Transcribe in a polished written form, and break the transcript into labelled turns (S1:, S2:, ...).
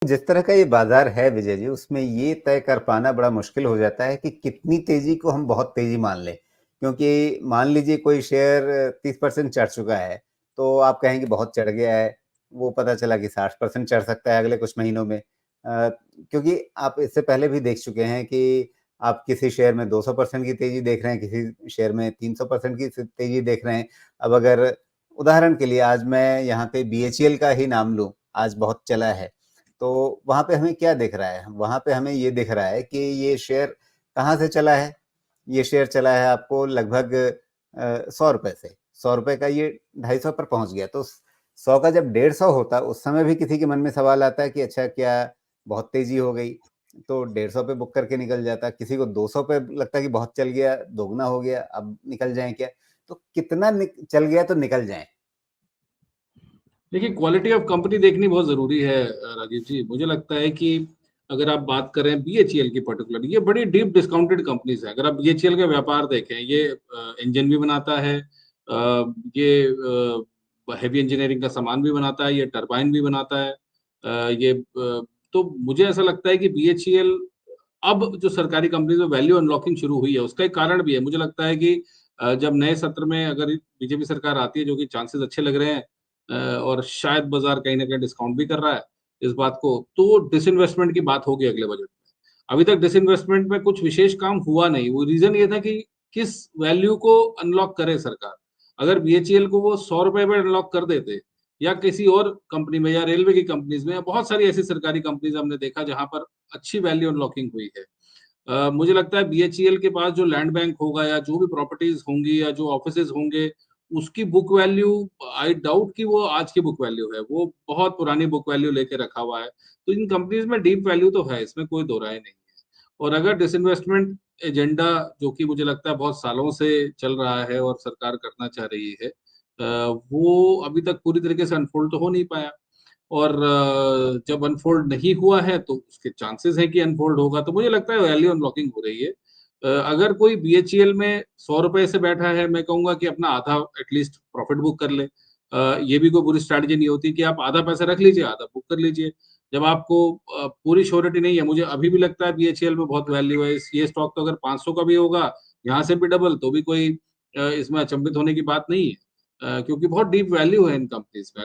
S1: जिस तरह का ये बाजार है विजय जी, उसमें ये तय कर पाना बड़ा मुश्किल हो जाता है कि कितनी तेजी को हम बहुत तेजी मान लें। क्योंकि मान लीजिए कोई शेयर 30% चढ़ चुका है, तो आप कहेंगे बहुत चढ़ गया है। वो पता चला कि 60% चढ़ सकता है अगले कुछ महीनों में। क्योंकि आप इससे पहले भी देख चुके हैं कि आप किसी शेयर में 200% की तेजी देख रहे हैं, किसी शेयर में 300% की तेजी देख रहे हैं। अब अगर उदाहरण के लिए आज मैं यहाँ पे बीएचईएल का ही नाम लूँ, आज बहुत चला है। तो वहाँ पे हमें क्या दिख रहा है? वहाँ पे हमें ये दिख रहा है कि ये शेयर कहाँ से चला है? ये शेयर चला है आपको लगभग ₹100 से। ₹100 का ये 250 पर पहुँच गया। तो 100 का जब 150 होता, उस समय भी किसी के मन में सवाल आता है कि अच्छा क्या बहुत तेज़ी हो गई? तो 150 पे बुक करके निकल जाता। किसी को 200 पे लगता है कि बहुत चल गया, दोगुना हो गया, अब निकल जाएँ क्या? तो कितना चल गया तो निकल जाएँ?
S2: देखिए, क्वालिटी ऑफ कंपनी देखनी बहुत ज़रूरी है राजीव जी। मुझे लगता है कि अगर आप बात करें बीएचईएल की पर्टिकुलर, ये बड़ी डीप डिस्काउंटेड कंपनीज़ है। अगर आप बीएचईएल का व्यापार देखें, ये इंजन भी बनाता है, ये हेवी इंजीनियरिंग का सामान भी बनाता है, ये टरबाइन भी बनाता है। तो मुझे ऐसा लगता है कि बीएचईएल अब जो सरकारी कंपनीज़ में वैल्यू अनलॉकिंग शुरू हुई है, उसका एक कारण भी है। मुझे लगता है कि जब नए सत्र में अगर बीजेपी सरकार आती है, जो कि चांसेस अच्छे लग रहे हैं, और शायद बाज़ार कहीं न कहीं डिस्काउंट भी कर रहा है इस बात को, तो डिसइन्वेस्टमेंट की बात होगी अगले बजट में। अभी तक डिसइन्वेस्टमेंट में कुछ विशेष काम हुआ नहीं, वो रीज़न ये था कि किस वैल्यू को अनलॉक करे सरकार। अगर बीएचईएल को वो ₹100 पे अनलॉक कर देते या किसी और कंपनी में या रेलवे की कंपनीज़ में, या बहुत सारी ऐसी सरकारी कंपनीज़ हमने देखा जहाँ पर अच्छी वैल्यू अनलॉकिंग हुई है। मुझे लगता है बीएचईएल के पास जो लैंड बैंक होगा या जो भी प्रॉपर्टीज़ होंगी या जो ऑफिसेज़ होंगे, उसकी बुक वैल्यू, आई डाउट कि वो आज की बुक वैल्यू है, वो बहुत पुरानी बुक वैल्यू लेके रखा हुआ है। तो इन कंपनीज़ में डीप वैल्यू तो है, इसमें कोई दो राय नहीं है। और अगर डिसइन्वेस्टमेंट एजेंडा, जो कि मुझे लगता है बहुत सालों से चल रहा है और सरकार करना चाह रही है, वो अभी तक पूरी तरीके से अनफोल्ड तो हो नहीं पाया। और जब अनफोल्ड नहीं हुआ है, तो उसके चांसेस हैं कि अनफोल्ड होगा, तो मुझे लगता है वैल्यू अनलॉकिंग हो रही है। अगर कोई बीएचईएल में ₹100 से बैठा है, मैं कहूँगा कि अपना आधा एटलीस्ट प्रॉफिट बुक कर ले। ये भी कोई बुरी स्ट्रैटेजी नहीं होती कि आप आधा पैसा रख लीजिए, आधा बुक कर लीजिए। जब आपको पूरी श्योरिटी नहीं है, मुझे अभी भी लगता है बीएचईएल में बहुत वैल्यू है। इस ये स्टॉक तो अगर 500 का भी होगा, यहाँ से भी डबल, तो भी कोई इसमें अचंभित होने की बात नहीं है। क्योंकि बहुत डीप वैल्यू है इन कंपनीज़ में।